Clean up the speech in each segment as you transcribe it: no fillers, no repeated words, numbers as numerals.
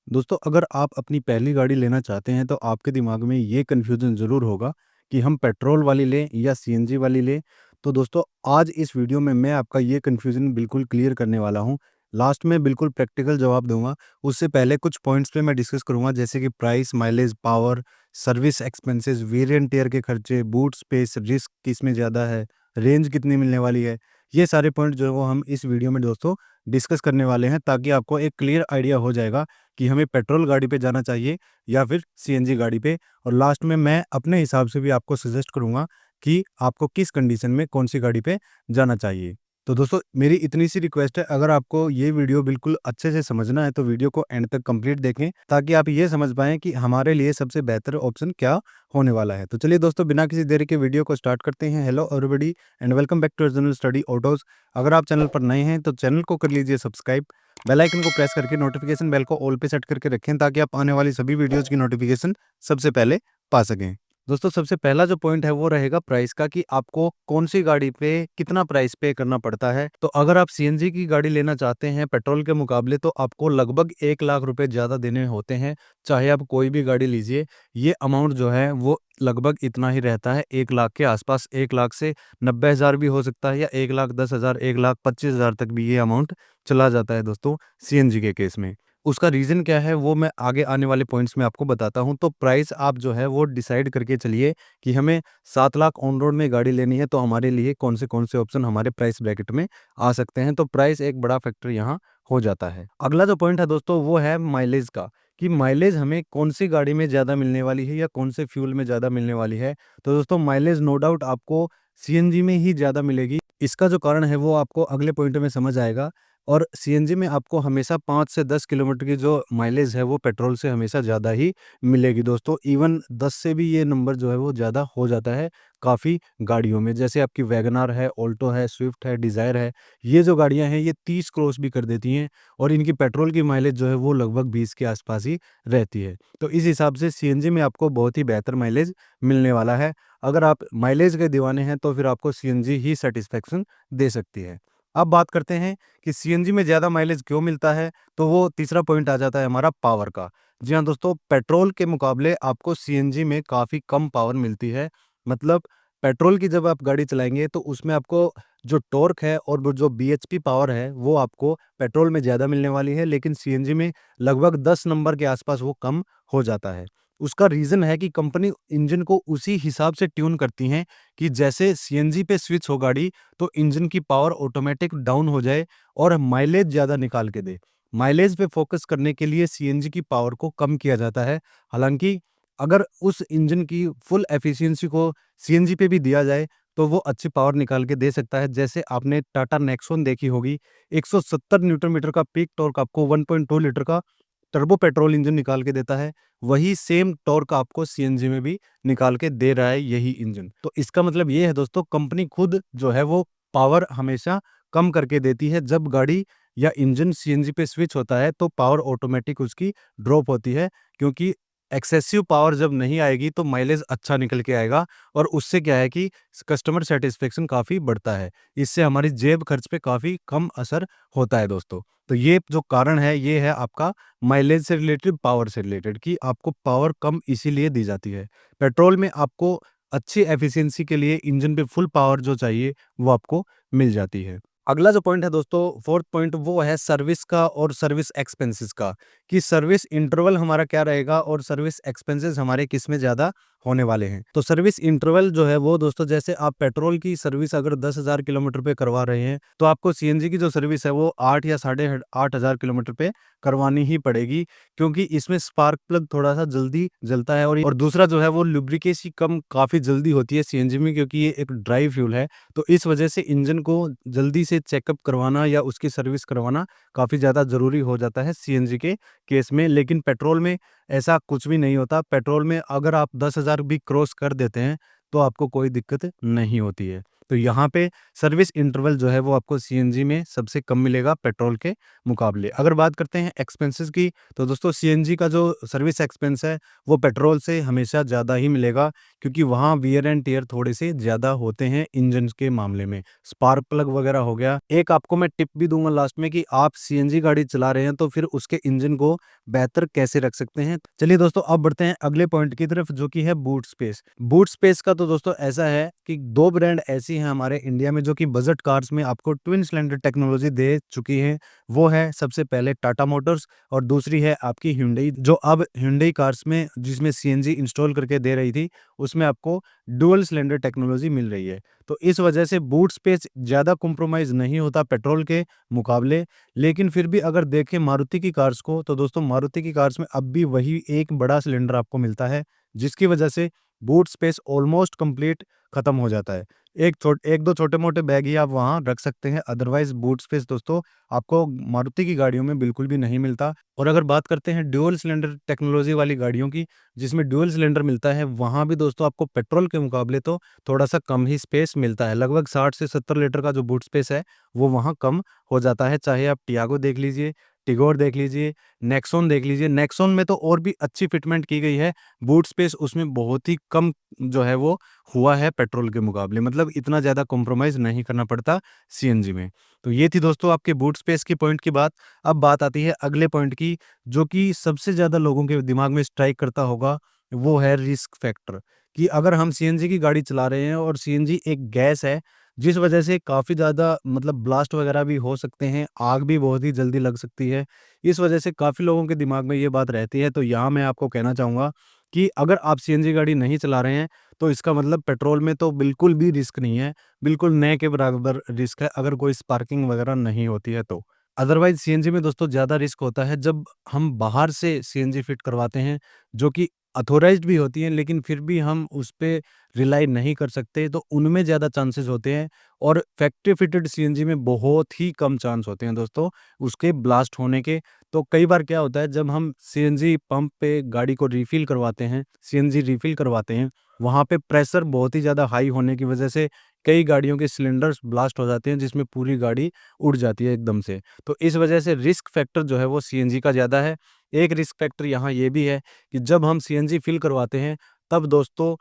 दोस्तों, अगर आप अपनी पहली गाड़ी लेना चाहते हैं तो आपके दिमाग में ये कन्फ्यूज़न ज़रूर होगा कि हम पेट्रोल वाली लें या सीएनजी वाली लें। तो दोस्तों, आज इस वीडियो में मैं आपका ये कन्फ्यूज़न बिल्कुल क्लियर करने वाला हूँ। लास्ट में बिल्कुल प्रैक्टिकल जवाब दूँगा। उससे पहले कुछ पॉइंट्स पे मैं डिस्कस करूँगा, जैसे कि price, mileage, power, service expenses, wear and tear के खर्चे, बूट स्पेस, रिस्क किसमें ज़्यादा है, रेंज कितनी मिलने वाली है। ये सारे पॉइंट जो है वो हम इस वीडियो में दोस्तों डिस्कस करने वाले हैं, ताकि आपको एक क्लियर आइडिया हो जाएगा कि हमें पेट्रोल गाड़ी पे जाना चाहिए या फिर सीएनजी गाड़ी पे। और लास्ट में मैं अपने हिसाब से भी आपको सजेस्ट करूँगा कि आपको किस कंडीशन में कौन-सी गाड़ी पे जाना चाहिए। तो दोस्तों, मेरी इतनी सी रिक्वेस्ट है, अगर आपको ये वीडियो बिल्कुल अच्छे से समझना है तो वीडियो को एंड तक कंप्लीट देखें, ताकि आप ये समझ पाएँ कि हमारे लिए सबसे बेहतर ऑप्शन क्या होने वाला है। तो चलिए दोस्तों, बिना किसी देरी के वीडियो को स्टार्ट करते हैं। Hello everybody and welcome back to general study autos. अगर आप चैनल पर नए हैं तो चैनल को कर लीजिए सब्सक्राइब, बेल आइकन को प्रेस करके नोटिफिकेशन बेल को ऑल पे सेट करके रखें, ताकि आप आने वाली सभी वीडियोज़ की नोटिफिकेशन सबसे पहले पा सकें। दोस्तों, सबसे पहला जो पॉइंट है वो रहेगा प्राइस का, कि आपको कौन-सी गाड़ी पे कितना प्राइस पे करना पड़ता है। तो अगर आप सीएनजी की गाड़ी लेना चाहते हैं पेट्रोल के मुकाबले, तो आपको लगभग 1 लाख रुपए ज़्यादा देने होते हैं। चाहे आप कोई भी गाड़ी लीजिए, ये अमाउंट जो है वो लगभग इतना ही रहता है, 1 लाख के आसपास। 1 लाख से 90,000 भी हो सकता है, या 1,10,000, 1,25,000 तक भी ये अमाउंट चला जाता है दोस्तों, सीएनजी के केस में। उसका रीज़न क्या है वो मैं आगे आने वाले पॉइंट्स में आपको बताता हूँ। तो प्राइस आप जो है वो डिसाइड करके चलिए कि हमें 7 लाख ऑन रोड में गाड़ी लेनी है, तो हमारे लिए कौन से ऑप्शन हमारे प्राइस ब्रैकेट में आ सकते हैं। तो प्राइस एक बड़ा फैक्टर यहाँ हो जाता है। अगला जो पॉइंट है दोस्तों वो है माइलेज का, कि माइलेज हमें कौन-सी गाड़ी में ज़्यादा मिलने वाली है या कौन से फ्यूल में ज़्यादा मिलने वाली है। तो दोस्तों, माइलेज नो डाउट आपको सीएनजी में ही ज़्यादा मिलेगी। इसका जो कारण है वो आपको अगले पॉइंट में समझ आएगा। और सीएनजी में आपको हमेशा 5 से 10 किलोमीटर की जो माइलेज है वो पेट्रोल से हमेशा ज़्यादा ही मिलेगी दोस्तों। इवन 10 से भी ये नंबर जो है वो ज़्यादा हो जाता है काफ़ी गाड़ियों में। जैसे आपकी वैगनआर है, ऑल्टो है, स्विफ्ट है, डिज़ायर है। ये जो गाड़ियाँ हैं ये 30 क्रॉस भी कर देती हैं, और इनकी पेट्रोल की माइलेज जो है वो लगभग 20 के आसपास ही रहती है। तो इस हिसाब से सीएनजी में आपको बहुत ही बेहतर माइलेज मिलने वाला है। अगर आप माइलेज के दीवाने हैं तो फिर आपको सीएनजी ही सैटिस्फैक्शन दे सकती है। अब बात करते हैं कि सीएनजी में ज़्यादा माइलेज क्यों मिलता है, तो वो तीसरा पॉइंट आ जाता है हमारा पावर का। जी हाँ दोस्तों, पेट्रोल के मुकाबले आपको सीएनजी में काफ़ी कम पावर मिलती है। मतलब पेट्रोल की जब आप गाड़ी चलाएँगे तो उसमें आपको जो टॉर्क है और वो जो बीएचपी पावर है वो आपको पेट्रोल में ज़्यादा मिलने वाली है, लेकिन सीएनजी में लगभग 10 नंबर के आसपास वो कम हो जाता है। उसका रीज़न है कि कंपनी इंजन को उसी हिसाब से ट्यून करती हैं कि जैसे सीएनजी पे स्विच हो गाड़ी, तो इंजन की पावर ऑटोमेटिक डाउन हो जाए और माइलेज ज़्यादा निकाल के दे। माइलेज पे फ़ोकस करने के लिए सीएनजी की पावर को कम किया जाता है। हालाँकि अगर उस इंजन की फुल एफिशिएंसी को सीएनजी पे भी दिया जाए, तो वो अच्छी पावर निकाल के दे सकता है। जैसे आपने टाटा नेक्सॉन देखी होगी, 170 न्यूटन मीटर का पीक टॉर्क आपको 1.2 लीटर का टर्बो पेट्रोल इंजन निकाल के देता है। वही सेम टॉर्क आपको सीएनजी में भी निकाल के दे रहा है यही इंजन। तो इसका मतलब ये है दोस्तों, कंपनी खुद जो है वो पावर हमेशा कम करके देती है। जब गाड़ी या इंजन सीएनजी पे स्विच होता है तो पावर ऑटोमेटिक उसकी ड्रॉप होती है, क्योंकि एक्सेसिव पावर जब नहीं आएगी तो माइलेज अच्छा निकल के आएगा, और उससे क्या है कि कस्टमर सैटिस्फैक्शन काफ़ी बढ़ता है। इससे हमारी जेब खर्च पे काफ़ी कम असर होता है दोस्तों। तो ये जो कारण है ये है आपका माइलेज से रिलेटेड, पावर से रिलेटेड, कि आपको पावर कम इसीलिए दी जाती है। पेट्रोल में आपको अच्छी एफिशिएंसी के लिए इंजन पे फुल पावर जो चाहिए वो आपको मिल जाती है। अगला जो पॉइंट है दोस्तों, फोर्थ पॉइंट, वो है सर्विस का और सर्विस एक्सपेंसेस का, कि सर्विस इंटरवल हमारा क्या रहेगा और सर्विस एक्सपेंसेस हमारे किस में ज़्यादा होने वाले हैं। तो सर्विस इंटरवल जो है वो दोस्तों, जैसे आप पेट्रोल की सर्विस अगर 10,000 किलोमीटर पे करवा रहे हैं, तो आपको सीएनजी की जो सर्विस है वो 8 या साढ़े 8,000 किलोमीटर पे करवानी ही पड़ेगी, क्योंकि इसमें स्पार्क प्लग थोड़ा-सा जल्दी जलता है, और दूसरा जो है वो लुब्रिकेसी कम काफ़ी जल्दी होती है सीएनजी में, क्योंकि ये एक ड्राई फ्यूल है। तो इस वजह से इंजन को जल्दी से चेकअप करवाना या उसकी सर्विस करवाना काफ़ी ज़्यादा ज़रूरी हो जाता है सीएनजी के केस में। लेकिन पेट्रोल में ऐसा कुछ भी नहीं होता। पेट्रोल में अगर आप 10,000 भी क्रॉस कर देते हैं तो आपको कोई दिक्कत नहीं होती है। तो यहाँ पे सर्विस इंटरवल जो है वो आपको सीएनजी में सबसे कम मिलेगा पेट्रोल के मुकाबले। अगर बात करते हैं एक्सपेंसेस की, तो दोस्तों सीएनजी का जो सर्विस एक्सपेंस है वो पेट्रोल से हमेशा ज़्यादा ही मिलेगा, क्योंकि वहाँ वियर एंड टियर थोड़े से ज़्यादा होते हैं इंजन के मामले में। स्पार्क प्लग वगैरह हो गया। एक आपको मैं टिप भी दूंगा लास्ट में कि आप सीएनजी गाड़ी चला रहे हैं तो फिर उसके इंजन को बेहतर कैसे रख सकते हैं। चलिए दोस्तों, अब बढ़ते हैं अगले पॉइंट की तरफ, जो कि है बूट स्पेस। बूट स्पेस का तो दोस्तों ऐसा है कि दो ब्रांड ऐसी हैं हमारे इंडिया में जो कि बजट कार्स में आपको ट्विन सिलेंडर टेक्नोलॉजी दे चुकी है। वो है सबसे पहले टाटा मोटर्स और दूसरी है आपकी Hyundai, जो अब Hyundai कार्स में जिसमें सीएनजी इंस्टॉल करके दे रही थी, उसमें आपको डुअल सिलेंडर टेक्नोलॉजी मिल रही है। तो इस वजह से बूट स्पेस ज़्यादा कॉम्प्रोमाइज़ नहीं होता पेट्रोल के मुकाबले। लेकिन फिर भी अगर देखें मारुति की कार्स को, तो दोस्तों मारुति की कार्स में अब भी वही एक बड़ा सिलेंडर आपको मिलता है, जिसकी वजह से बूट स्पेस ऑलमोस्ट कंप्लीट खत्म हो जाता है। एक दो छोटे-मोटे बैग ही आप वहाँ रख सकते हैं, अदरवाइज़ बूट स्पेस दोस्तों आपको मारुति की गाड़ियों में बिल्कुल भी नहीं मिलता। और अगर बात करते हैं ड्यूल सिलेंडर टेक्नोलॉजी वाली गाड़ियों की, जिसमें ड्यूल सिलेंडर मिलता है, वहाँ भी दोस्तों आपको पेट्रोल के मुकाबले तो थोड़ा-सा कम ही स्पेस मिलता है। लगभग 60 से 70 लीटर का जो बूट स्पेस है, वो वहाँ कम हो जाता है। चाहे आप टियागो देख लीजिए, टिगोर देख लीजिए, नेक्सॉन देख लीजिए। नेक्सॉन में तो और भी अच्छी फिटमेंट की गई है, बूट स्पेस उसमें बहुत ही कम जो है वो हुआ है पेट्रोल के मुकाबले, मतलब इतना ज़्यादा कॉम्प्रोमाइज़ नहीं करना पड़ता सीएनजी में। तो ये थी दोस्तों आपके बूट स्पेस की पॉइंट की बात। अब बात आती है अगले पॉइंट की, जो कि सबसे ज़्यादा लोगों के दिमाग में स्ट्राइक करता होगा, वो है रिस्क फैक्टर। कि अगर हम सीएनजी की गाड़ी चला रहे हैं और सीएनजी एक गैस है, जिस वजह से काफ़ी ज़्यादा मतलब ब्लास्ट वगैरह भी हो सकते हैं, आग भी बहुत ही जल्दी लग सकती है। इस वजह से काफ़ी लोगों के दिमाग में ये बात रहती है। तो यहाँ मैं आपको कहना चाहूँगा कि अगर आप सीएनजी गाड़ी नहीं चला रहे हैं, तो इसका मतलब पेट्रोल में तो बिल्कुल भी रिस्क नहीं है, बिल्कुल न के बराबर रिस्क है, अगर कोई स्पार्किंग वगैरह नहीं होती है तो। अदरवाइज़ सीएनजी में दोस्तों ज़्यादा रिस्क होता है जब हम बाहर से सीएनजी फिट करवाते हैं, जो कि ऑथोराइज़्ड भी होती हैं, लेकिन फिर भी हम उस पे रिलाई नहीं कर सकते, तो उनमें ज़्यादा चांसेस होते हैं। और फैक्ट्री फिटेड सीएनजी में बहुत ही कम चांस होते हैं दोस्तों उसके ब्लास्ट होने के। तो कई बार क्या होता है, जब हम सीएनजी पंप पे गाड़ी को रिफ़िल करवाते हैं, सीएनजी रिफ़िल करवाते हैं, वहाँ पे प्रेशर बहुत ही ज़्यादा हाई होने की वजह से कई गाड़ियों के सिलेंडर्स ब्लास्ट हो जाते हैं, जिसमें पूरी गाड़ी उड़ जाती है एकदम से। तो इस वजह से रिस्क फैक्टर जो है वो सीएनजी का ज़्यादा है। एक रिस्क फैक्टर यहाँ ये भी है कि जब हम सीएनजी फिल करवाते हैं, तब दोस्तों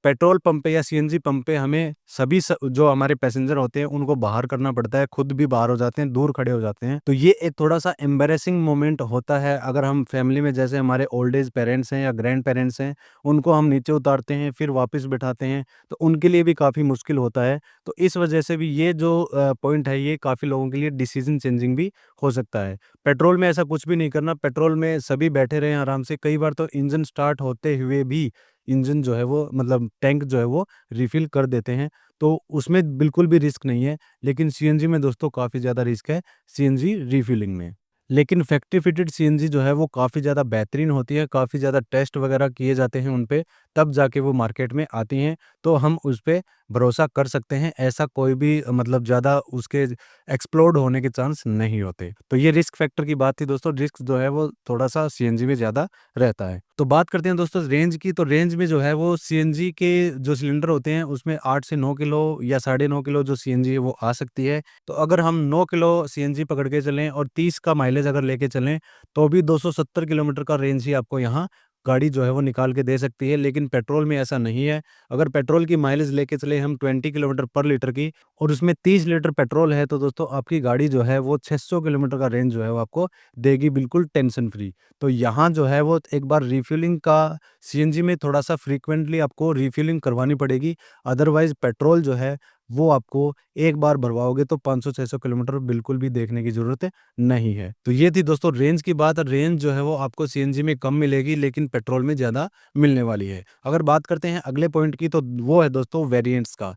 पेट्रोल पंप पे या सीएनजी पंप पे हमें सभी जो हमारे पैसेंजर होते हैं उनको बाहर करना पड़ता है, खुद भी बाहर हो जाते हैं, दूर खड़े हो जाते हैं। तो ये एक थोड़ा-सा एम्बैरेसिंग मोमेंट होता है, अगर हम फैमिली में जैसे हमारे ओल्ड एज पेरेंट्स हैं या ग्रैंड पेरेंट्स हैं, उनको हम नीचे उतारते हैं, फिर वापस बिठाते हैं, तो उनके लिए भी काफ़ी मुश्किल होता है। तो इस वजह से भी ये जो पॉइंट है, ये काफ़ी लोगों के लिए डिसीज़न चेंजिंग भी हो सकता है। पेट्रोल में ऐसा कुछ भी नहीं करना, पेट्रोल में सभी बैठे रहें आराम से। कई बार तो इंजन स्टार्ट होते हुए भी इंजन जो है वो मतलब टैंक जो है वो रिफ़िल कर देते हैं, तो उसमें बिल्कुल भी रिस्क नहीं है। लेकिन सीएनजी में दोस्तों काफ़ी ज़्यादा रिस्क है, सीएनजी रिफ़िलिंग में। लेकिन फैक्ट्री फिटेड सीएनजी जो है वो काफ़ी ज़्यादा बेहतरीन होती है, काफ़ी ज़्यादा टेस्ट वगैरह किए जाते हैं उन पे, तब जाके वो मार्केट में आती हैं, तो हम उस पे भरोसा कर सकते हैं। ऐसा कोई भी मतलब ज़्यादा उसके एक्सप्लोड होने के चांस नहीं होते। तो ये रिस्क फैक्टर की बात थी दोस्तों, रिस्क जो है वो थोड़ा-सा सीएनजी में ज़्यादा रहता है। तो बात करते हैं दोस्तों रेंज की, तो रेंज में जो है वो सीएनजी के जो सिलेंडर होते हैं उसमें 8 से 9 किलो या साढ़े 9 किलो जो सीएनजी है वो आ सकती है। तो अगर हम 9 किलो सीएनजी पकड़ के चलें और 30 का माइलेज अगर लेके चलें, तो भी 270 किलोमीटर का रेंज ही आपको यहाँ गाड़ी जो है वो निकाल के दे सकती है। लेकिन पेट्रोल में ऐसा नहीं है। अगर पेट्रोल की माइलेज लेके चले हम 20 किलोमीटर पर लीटर की और उसमें 30 लीटर पेट्रोल है, तो दोस्तों आपकी गाड़ी जो है वो 600 किलोमीटर का रेंज जो है वो आपको देगी बिल्कुल टेंशन फ्री। तो यहाँ जो है वो एक बार रिफ्यूलिंग का सीएनजी में थोड़ा-सा फ्रीक्वेंटली आपको रिफ्यूलिंग करवानी पड़ेगी। अदरवाइज़ पेट्रोल जो है वो आपको एक बार भरवाओगे तो 500-600 किलोमीटर बिल्कुल भी देखने की ज़रूरत नहीं है। तो ये थी दोस्तों रेंज की बात। रेंज जो है वो आपको सीएनजी में कम मिलेगी, लेकिन पेट्रोल में ज़्यादा मिलने वाली है। अगर बात करते हैं अगले पॉइंट की, तो वो है दोस्तों वेरिएंट्स का।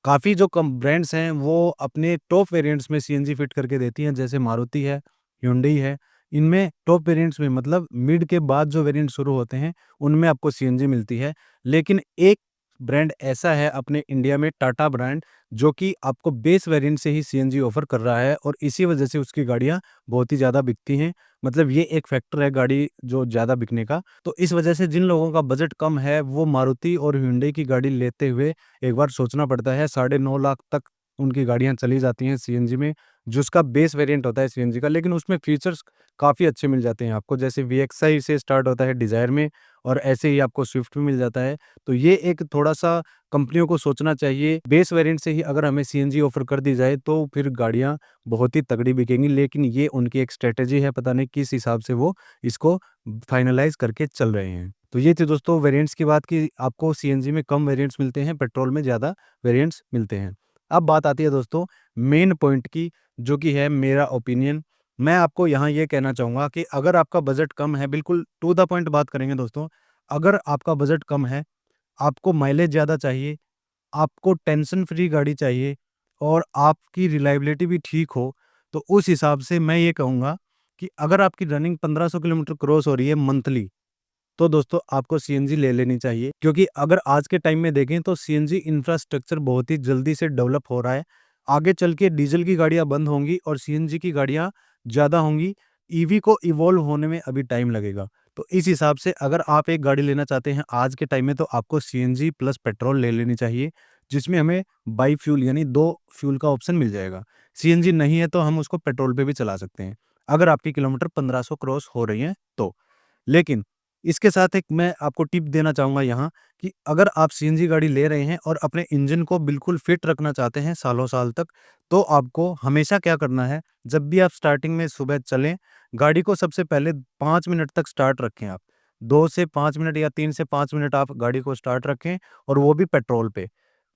काफ़ी जो कम ब्रांड्स हैं वो अपने टॉप वेरिएंट्स में सीएनजी फिट करके देती हैं, जैसे मारुति है, Hyundai है। इनमें टॉप वेरिएंट्स में मतलब मिड के बाद जो वेरिएंट शुरू होते हैं, उनमें आपको सीएनजी मिलती है। लेकिन एक ब्रांड ऐसा है अपने इंडिया में, टाटा ब्रांड, जो कि आपको बेस वेरिएंट से ही सीएनजी ऑफ़र कर रहा है और इसी वजह से उसकी गाड़ियाँ बहुत ही ज़्यादा बिकती हैं। मतलब ये एक फैक्टर है गाड़ी जो ज़्यादा बिकने का। तो इस वजह से जिन लोगों का बजट कम है, वो मारुति और हुंडई की गाड़ी लेते हुए एक बार सोचना पड़ता है। 9.5 लाख तक उनकी गाड़ियाँ चली जाती हैं सीएनजी में, जो उसका बेस वेरिएंट होता है सीएनजी का, लेकिन उसमें फीचर्स काफ़ी अच्छे मिल जाते हैं आपको। जैसे वीएक्सआई से स्टार्ट होता है डिज़ायर में, और ऐसे ही आपको स्विफ्ट में मिल जाता है। तो ये एक थोड़ा-सा कंपनियों को सोचना चाहिए। बेस वेरिएंट से ही अगर हमें सीएनजी ऑफ़र कर दी जाए, तो फिर गाड़ियाँ बहुत ही तगड़ी बिकेंगी, लेकिन ये उनकी एक स्ट्रैटेजी है, पता नहीं किस हिसाब से वो इसको फाइनलाइज़ करके चल रहे हैं। तो ये थी दोस्तों वेरिएंट्स की बात, कि आपको सीएनजी में कम वेरिएंट्स मिलते हैं, पेट्रोल में ज़्यादा वेरिएंट्स मिलते हैं। अब बात आती है दोस्तों मेन पॉइंट की, जो कि है मेरा ओपिनियन। मैं आपको यहाँ ये कहना चाहूँगा कि अगर आपका बजट कम है, बिल्कुल टू द पॉइंट बात करेंगे दोस्तों। अगर आपका बजट कम है, आपको माइलेज ज़्यादा चाहिए, आपको टेंशन फ्री गाड़ी चाहिए, और आपकी रिलायबिलिटी भी ठीक हो, तो उस हिसाब से मैं ये कहूँगा कि अगर आपकी रनिंग 1500 किलोमीटर क्रॉस हो रही है मंथली, तो दोस्तों आपको सीएनजी ले लेनी चाहिए। क्योंकि अगर आज के टाइम में देखें, तो सीएनजी इंफ्रास्ट्रक्चर बहुत ही जल्दी से डेवलप हो रहा है। आगे चल के डीजल की गाड़ियाँ बंद होंगी और सीएनजी की गाड़ियाँ ज़्यादा होंगी। ईवी को इवॉल्व होने में अभी टाइम लगेगा। तो इस हिसाब से अगर आप एक गाड़ी लेना चाहते हैं आज के टाइम में, तो आपको सीएनजी प्लस पेट्रोल ले लेनी चाहिए, जिसमें हमें बाई फ्यूल यानी 2 फ्यूल का ऑप्शन मिल जाएगा। सीएनजी नहीं है तो हम उसको पेट्रोल पे भी चला सकते हैं, अगर आपकी किलोमीटर 1500 क्रॉस हो रही हैं तो। लेकिन इसके साथ एक मैं आपको टिप देना चाहूँगा यहाँ, कि अगर आप सीएनजी गाड़ी ले रहे हैं और अपने इंजन को बिल्कुल फिट रखना चाहते हैं सालों-साल तक, तो आपको हमेशा क्या करना है, जब भी आप स्टार्टिंग में सुबह चलें, गाड़ी को सबसे पहले 5 मिनट तक स्टार्ट रखें आप। 2 से 5 मिनट या 3 से 5 मिनट आप गाड़ी को स्टार्ट रखें, और वो भी पेट्रोल पे।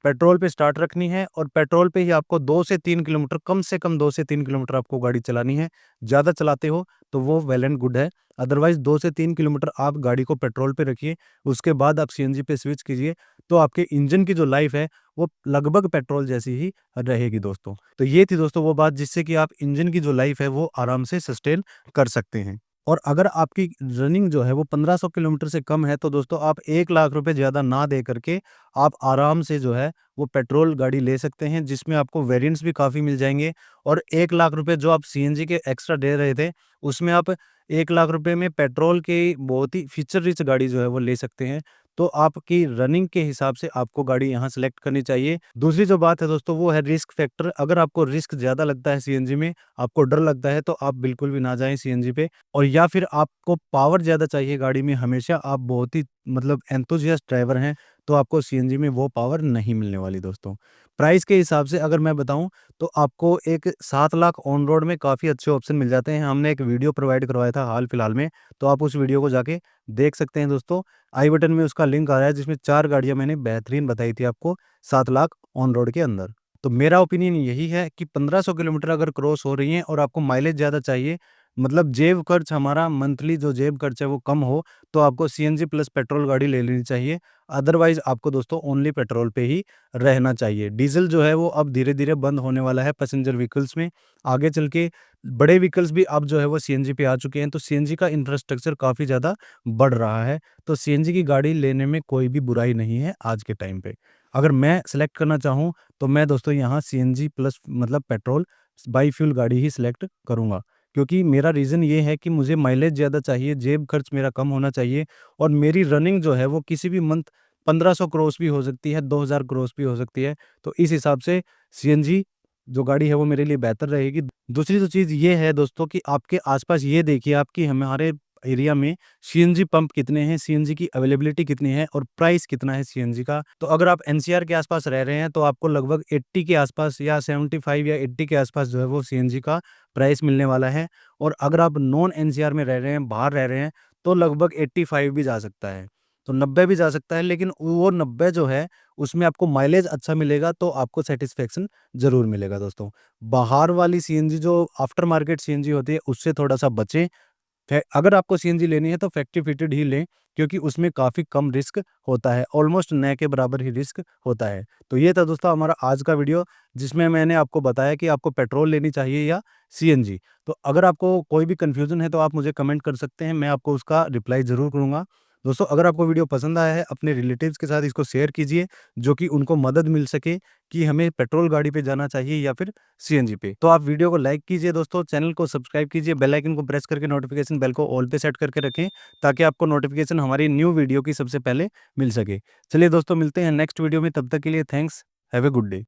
पेट्रोल पे स्टार्ट रखनी है, और पेट्रोल पे ही आपको 2 से 3 किलोमीटर, कम से कम 2 से 3 किलोमीटर आपको गाड़ी चलानी है। ज़्यादा चलाते हो तो वो वेल एंड गुड है। अदरवाइज़ 2 से 3 किलोमीटर आप गाड़ी को पेट्रोल पे रखिए, उसके बाद आप सीएनजी पे स्विच कीजिए, तो आपके इंजन की जो लाइफ़ है, वो लगभग पेट्रोल जैसी ही रहेगी दोस्तों। तो ये थी दोस्तों वो बात, जिससे कि आप इंजन की जो लाइफ़ है, वो आराम से सस्टेन कर सकते हैं। और अगर आपकी रनिंग जो है वो 1500 किलोमीटर से कम है, तो दोस्तों आप 1 लाख रुपए ज़्यादा ना दे करके आप आराम से जो है वो पेट्रोल गाड़ी ले सकते हैं, जिसमें आपको वेरिएंट्स भी काफ़ी मिल जाएँगे। और 1 लाख रुपए जो आप सीएनजी के एक्स्ट्रा दे रहे थे, उसमें आप 1 लाख रुपए में पेट्रोल की बहुत ही फीचर रिच गाड़ी जो है वो ले सकते हैं। तो आपकी रनिंग के हिसाब से आपको गाड़ी यहाँ सेलेक्ट करनी चाहिए। दूसरी जो बात है दोस्तों, वो है रिस्क फैक्टर। अगर आपको रिस्क ज़्यादा लगता है सीएनजी में, आपको डर लगता है, तो आप बिल्कुल भी ना जाएँ सीएनजी पे। और या फिर आपको पावर ज़्यादा चाहिए गाड़ी में, हमेशा आप बहुत ही मतलब एंथुसियास्ट ड्राइवर हैं, तो आपको सीएनजी में वो पावर नहीं मिलने वाली दोस्तों। प्राइस के हिसाब से अगर मैं बताऊँ, तो आपको एक 7 लाख ऑन रोड में काफ़ी अच्छे ऑप्शन मिल जाते हैं। हमने एक वीडियो प्रोवाइड करवाया था हाल-फिलहाल में, तो आप उस वीडियो को जाके देख सकते हैं दोस्तों। आई बटन में उसका लिंक आ रहा है, जिसमें 4 गाड़ियाँ मैंने बेहतरीन बताई थी आपको 7 लाख ऑन रोड के अंदर। तो मेरा ओपिनियन यही है कि 1500 किलोमीटर अगर क्रॉस हो रही हैं और आपको माइलेज ज़्यादा चाहिए, मतलब जेब खर्च, हमारा मंथली जो जेब खर्च है वो कम हो, तो आपको सीएनजी प्लस पेट्रोल गाड़ी ले लेनी चाहिए। अदरवाइज़ आपको दोस्तों ओनली पेट्रोल पे ही रहना चाहिए। डीज़ल जो है वो अब धीरे-धीरे बंद होने वाला है पैसेंजर व्हीकल्स में। आगे चल के बड़े व्हीकल्स भी अब जो है वो सीएनजी पे आ चुके हैं, तो सीएनजी का इंफ्रास्ट्रक्चर काफ़ी ज़्यादा बढ़ रहा है। तो सीएनजी की गाड़ी लेने में कोई भी बुराई नहीं है आज के टाइम पे। अगर मैं सेलेक्ट करना चाहूँ, तो मैं दोस्तों यहाँ सीएनजी प्लस मतलब पेट्रोल बाई फ्यूल गाड़ी ही सिलेक्ट करूँगा। क्योंकि मेरा रीज़न ये है कि मुझे माइलेज ज़्यादा चाहिए, जेब खर्च मेरा कम होना चाहिए, और मेरी रनिंग जो है वो किसी भी मंथ 1500 क्रॉस भी हो सकती है, 2000 क्रॉस भी हो सकती है। तो इस हिसाब से सीएनजी जो गाड़ी है वो मेरे लिए बेहतर रहेगी। दूसरी जो चीज़ ये है दोस्तों, कि आपके आस-पास ये देखिए आप कि हमारे एरिया में सीएनजी पंप कितने हैं, सीएनजी की अवेलेबिलिटी कितनी है, और प्राइस कितना है सीएनजी का। तो अगर आप एनसीआर के आस-पास रह रहे हैं, तो आपको लगभग 80 के आस-पास या 75 या 80 के आस-पास जो है वो सीएनजी का प्राइस मिलने वाला है। और अगर आप नॉन एनसीआर में रह रहे हैं, बाहर रह रहे हैं, तो लगभग 85 भी जा सकता है, तो 90 भी जा सकता है। लेकिन वो 90 जो है, उसमें आपको माइलेज अच्छा मिलेगा, तो आपको सैटिस्फैक्शन ज़रूर मिलेगा दोस्तों। बाहर वाली सीएनजी जो आफ्टर मार्केट सीएनजी होती है, उससे थोड़ा-सा बचें। अगर आपको सीएनजी लेनी है, तो फैक्ट्री फिटेड ही लें, क्योंकि उसमें काफ़ी कम रिस्क होता है, ऑलमोस्ट नए के बराबर ही रिस्क होता है। तो ये था दोस्तों हमारा आज का वीडियो, जिसमें मैंने आपको बताया कि आपको पेट्रोल लेनी चाहिए या सीएनजी। तो अगर आपको कोई भी कन्फ्यूज़न है, तो आप मुझे कमेंट कर सकते हैं, मैं आपको उसका रिप्लाई ज़रूर करूँगा। दोस्तों अगर आपको वीडियो पसंद आया है, अपने रिलेटिव्स के साथ इसको शेयर कीजिए, जो कि उनको मदद मिल सके कि हमें पेट्रोल गाड़ी पे जाना चाहिए या फिर सीएनजी पे। तो आप वीडियो को लाइक कीजिए दोस्तों, चैनल को सब्सक्राइब कीजिए, बेल आइकन को प्रेस करके नोटिफिकेशन बेल को ऑल पे सेट करके रखें, ताकि आपको नोटिफिकेशन हमारी न्यू वीडियो की सबसे पहले मिल सके। चलिए दोस्तों, मिलते हैं नेक्स्ट वीडियो में, तब तक के लिए thanks, have a good day.